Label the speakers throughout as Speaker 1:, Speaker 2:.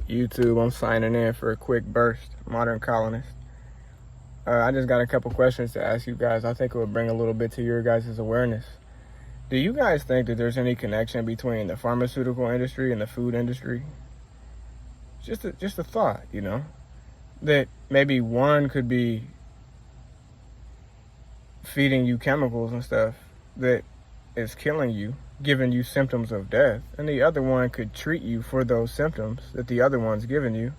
Speaker 1: YouTube. I'm signing in for a quick burst, modern colonist. I just got a couple questions to ask you guys. I think it would bring a little bit to your guys' awareness. Do you guys think that there's any connection between the pharmaceutical industry and the food industry? Just a thought, that maybe one could be feeding you chemicals and stuff that is killing you, giving you symptoms of death, and the other one could treat you for those symptoms that the other one's giving you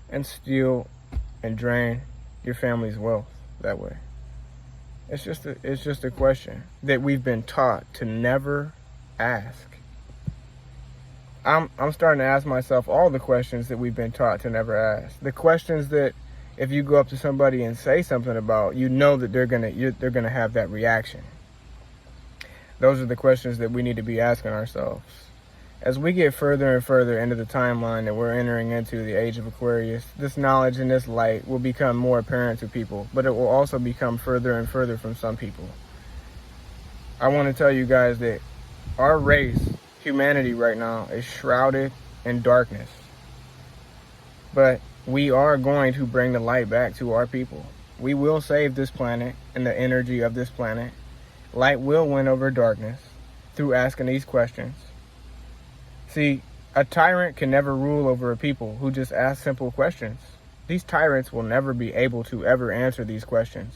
Speaker 1: and steal and drain your family's wealth that way. It's just a question that we've been taught to never ask. I'm starting to ask myself all the questions that we've been taught to never ask. The questions that if you go up to somebody and say something about, that they're gonna have that reaction. Those are the questions that we need to be asking ourselves. As we get further and further into the timeline that we're entering into, the age of Aquarius, this knowledge and this light will become more apparent to people, but it will also become further and further from some people. I want to tell you guys that our race, humanity right now, is shrouded in darkness. But we are going to bring the light back to our people. We will save this planet and the energy of this planet. Light will win over darkness through asking these questions. See, a tyrant can never rule over a people who just ask simple questions. These tyrants will never be able to ever answer these questions.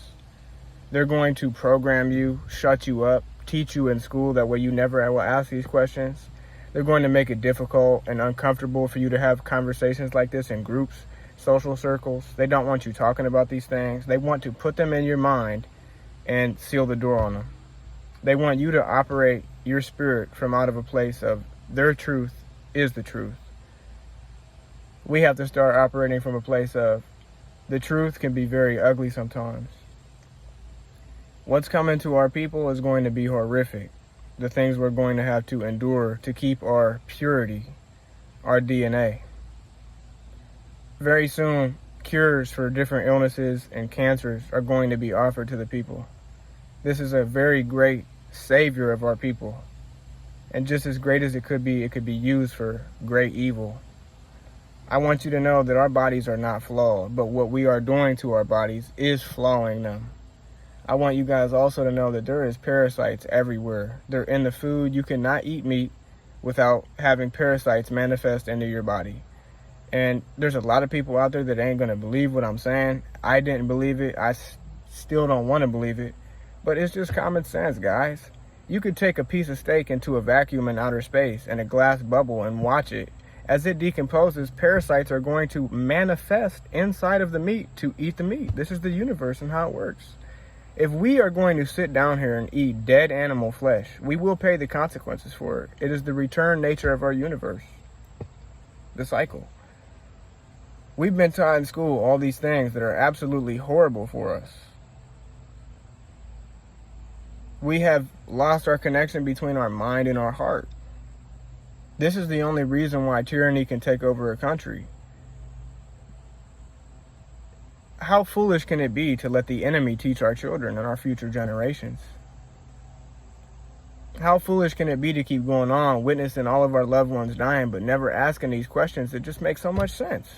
Speaker 1: They're going to program you, shut you up, teach you in school that way you never will ask these questions. They're going to make it difficult and uncomfortable for you to have conversations like this in groups, social circles. They don't want you talking about these things. They want to put them in your mind and seal the door on them. They want you to operate your spirit from out of a place of their truth is the truth. We have to start operating from a place of the truth can be very ugly sometimes. What's coming to our people is going to be horrific. The things we're going to have to endure to keep our purity, our DNA. Very soon, cures for different illnesses and cancers are going to be offered to the people. This is a very great savior of our people. And just as great as it could be used for great evil. I want you to know that our bodies are not flawed, but what we are doing to our bodies is flawing them. I want you guys also to know that there is parasites everywhere. They're in the food. You cannot eat meat without having parasites manifest into your body. And there's a lot of people out there that ain't going to believe what I'm saying. I didn't believe it. I still don't want to believe it. But it's just common sense, guys. You could take a piece of steak into a vacuum in outer space and a glass bubble and watch it. As it decomposes, parasites are going to manifest inside of the meat to eat the meat. This is the universe and how it works. If we are going to sit down here and eat dead animal flesh, we will pay the consequences for it. It is the return nature of our universe. The cycle. We've been taught in school all these things that are absolutely horrible for us. We have lost our connection between our mind and our heart. This is the only reason why tyranny can take over a country. How foolish can it be to let the enemy teach our children and our future generations? How foolish can it be to keep going on, witnessing all of our loved ones dying, but never asking these questions that just make so much sense?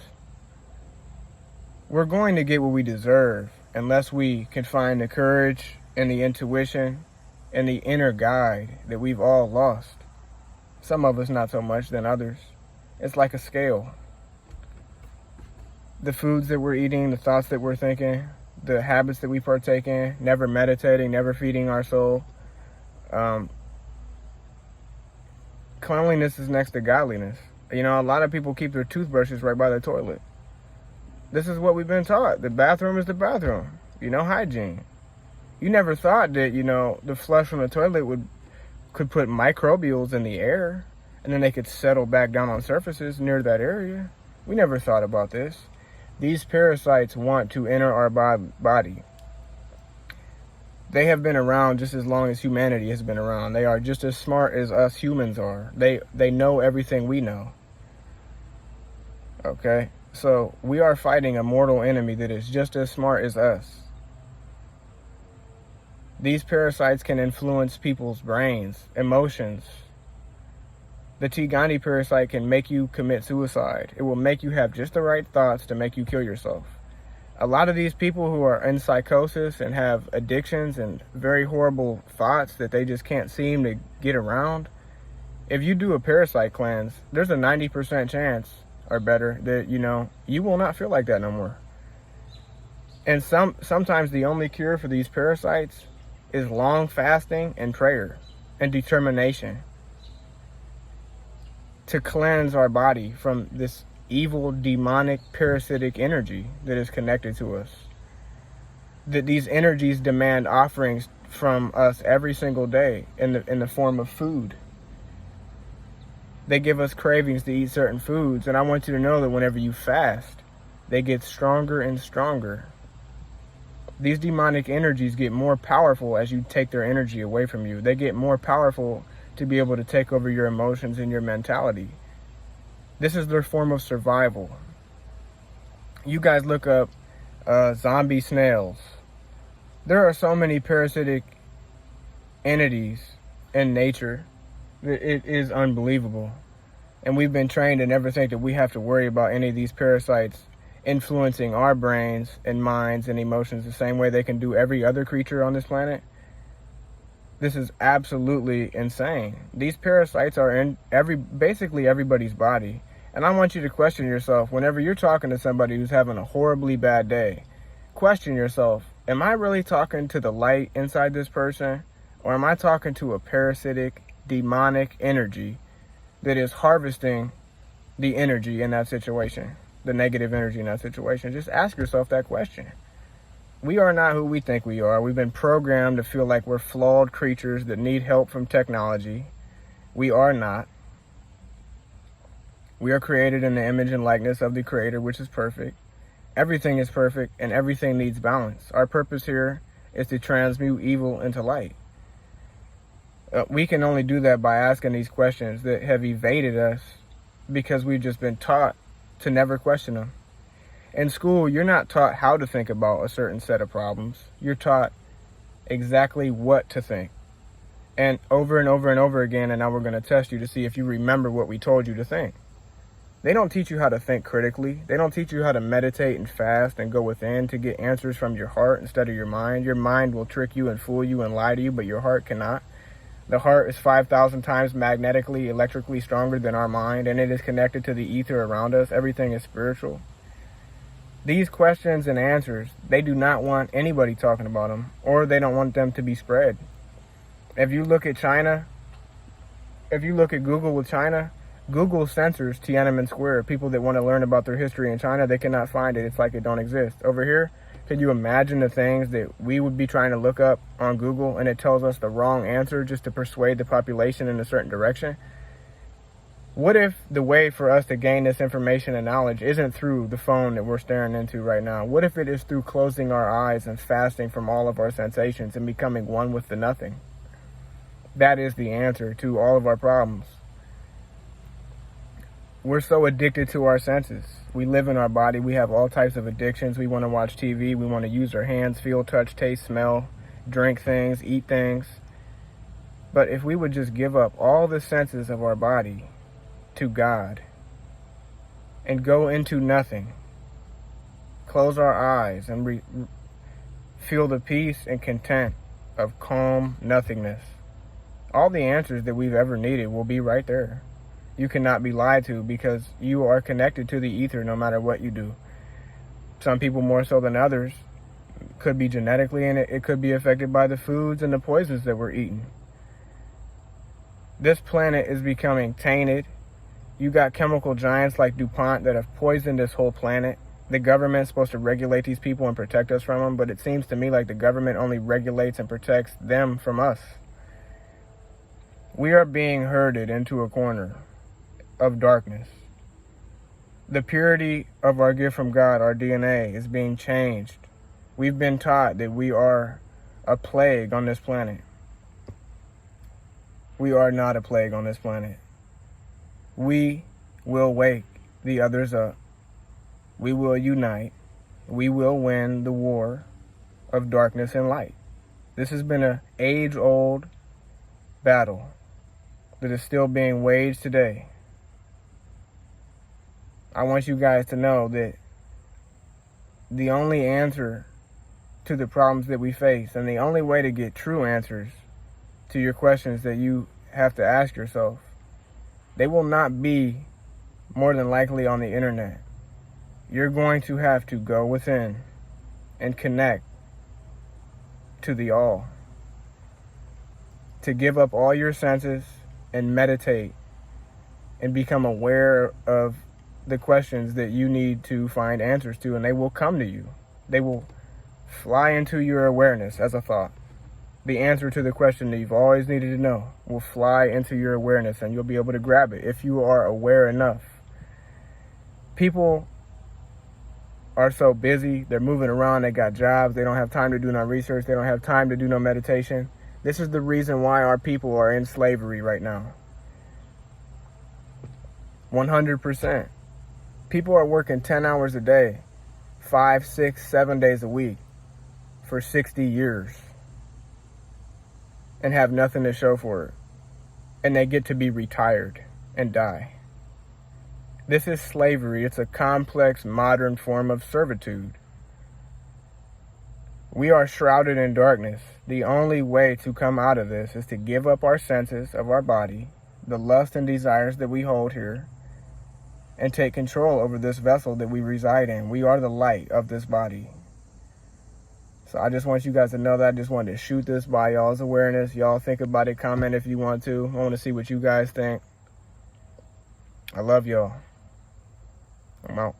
Speaker 1: We're going to get what we deserve unless we can find the courage and the intuition and the inner guide that we've all lost. Some of us not so much than others. It's like a scale. The foods that we're eating, the thoughts that we're thinking, the habits that we partake in, never meditating, never feeding our soul. Cleanliness is next to godliness. A lot of people keep their toothbrushes right by the toilet. This is what we've been taught. The bathroom is the bathroom. Hygiene. You never thought that, the flush from the toilet could put microbials in the air and then they could settle back down on surfaces near that area. We never thought about this. These parasites want to enter our body. They have been around just as long as humanity has been around. They are just as smart as us humans are. They know everything we know. Okay? So we are fighting a mortal enemy that is just as smart as us. These parasites can influence people's brains, emotions, The Tigani parasite can make you commit suicide. It will make you have just the right thoughts to make you kill yourself. A lot of these people who are in psychosis and have addictions and very horrible thoughts that they just can't seem to get around, if you do a parasite cleanse, there's a 90% chance or better that, you will not feel like that no more. And sometimes the only cure for these parasites is long fasting and prayer and determination to cleanse our body from this evil, demonic, parasitic energy that is connected to us. That these energies demand offerings from us every single day in the form of food. They give us cravings to eat certain foods, and I want you to know that whenever you fast, they get stronger and stronger. These demonic energies get more powerful as you take their energy away from you. They get more powerful to be able to take over your emotions and your mentality. This is their form of survival. You guys look up zombie snails. There are so many parasitic entities in nature that it is unbelievable. And we've been trained to never think that we have to worry about any of these parasites influencing our brains and minds and emotions the same way they can do every other creature on this planet. This is absolutely insane. These parasites are in basically everybody's body. And I want you to question yourself whenever you're talking to somebody who's having a horribly bad day. Question yourself, am I really talking to the light inside this person? Or am I talking to a parasitic, demonic energy that is harvesting the energy in that situation? The negative energy in that situation? Just ask yourself that question. We are not who we think we are. We've been programmed to feel like we're flawed creatures that need help from technology. We are not. We are created in the image and likeness of the Creator, which is perfect. Everything is perfect and everything needs balance. Our purpose here is to transmute evil into light. We can only do that by asking these questions that have evaded us because we've just been taught to never question them. In school, you're not taught how to think about a certain set of problems. You're taught exactly what to think. And over and over and over again, and now we're going to test you to see if you remember what we told you to think. They don't teach you how to think critically. They don't teach you how to meditate and fast and go within to get answers from your heart instead of your mind. Your mind will trick you and fool you and lie to you, but your heart cannot. The heart is 5,000 times magnetically, electrically stronger than our mind, and it is connected to the ether around us. Everything is spiritual. These questions and answers, they do not want anybody talking about them, or they don't want them to be spread. If you look at China, if you look at Google with China, Google censors Tiananmen Square. People that want to learn about their history in China, they cannot find it. It's like it don't exist. Over here, can you imagine the things that we would be trying to look up on Google and it tells us the wrong answer just to persuade the population in a certain direction? What if the way for us to gain this information and knowledge isn't through the phone that we're staring into right now? What if it is through closing our eyes and fasting from all of our sensations and becoming one with the nothing? That is the answer to all of our problems. We're so addicted to our senses. We live in our body. We have all types of addictions. We want to watch TV. We want to use our hands, feel, touch, taste, smell, drink things, eat things. But if we would just give up all the senses of our body to God and go into nothing, close our eyes and feel the peace and content of calm nothingness, all the answers that we've ever needed will be right there. You cannot be lied to because you are connected to the ether no matter what you do. Some people more so than others. Could be genetically, and it could be affected by the foods and the poisons that we're eating. This planet is becoming tainted. You got chemical giants like DuPont that have poisoned this whole planet. The government's supposed to regulate these people and protect us from them, but it seems to me like the government only regulates and protects them from us. We are being herded into a corner of darkness. The purity of our gift from God, our DNA, is being changed. We've been taught that we are a plague on this planet. We are not a plague on this planet. We will wake the others up. We will unite. We will win the war of darkness and light. This has been an age-old battle. that is still being waged today. I want you guys to know that the only answer to the problems that we face, and the only way to get true answers to your questions that you have to ask yourself, they will not be more than likely on the internet. You're going to have to go within and connect to the all. To give up all your senses and meditate and become aware of the questions that you need to find answers to, and they will come to you. They will fly into your awareness as a thought. The answer to the question that you've always needed to know will fly into your awareness, and you'll be able to grab it if you are aware enough. People are so busy, they're moving around, they got jobs, they don't have time to do no research, they don't have time to do no meditation. This is the reason why our people are in slavery right now. 100%. People are working 10 hours a day, 5, 6, 7 days a week for 60 years and have nothing to show for it. And they get to be retired and die. This is slavery. It's a complex, modern form of servitude. We are shrouded in darkness. The only way to come out of this is to give up our senses of our body, the lust and desires that we hold here, and take control over this vessel that we reside in. We are the light of this body. So I just want you guys to know that. I just wanted to shoot this by y'all's awareness. Y'all think about it, comment if you want to. I want to see what you guys think. I love y'all. I'm out.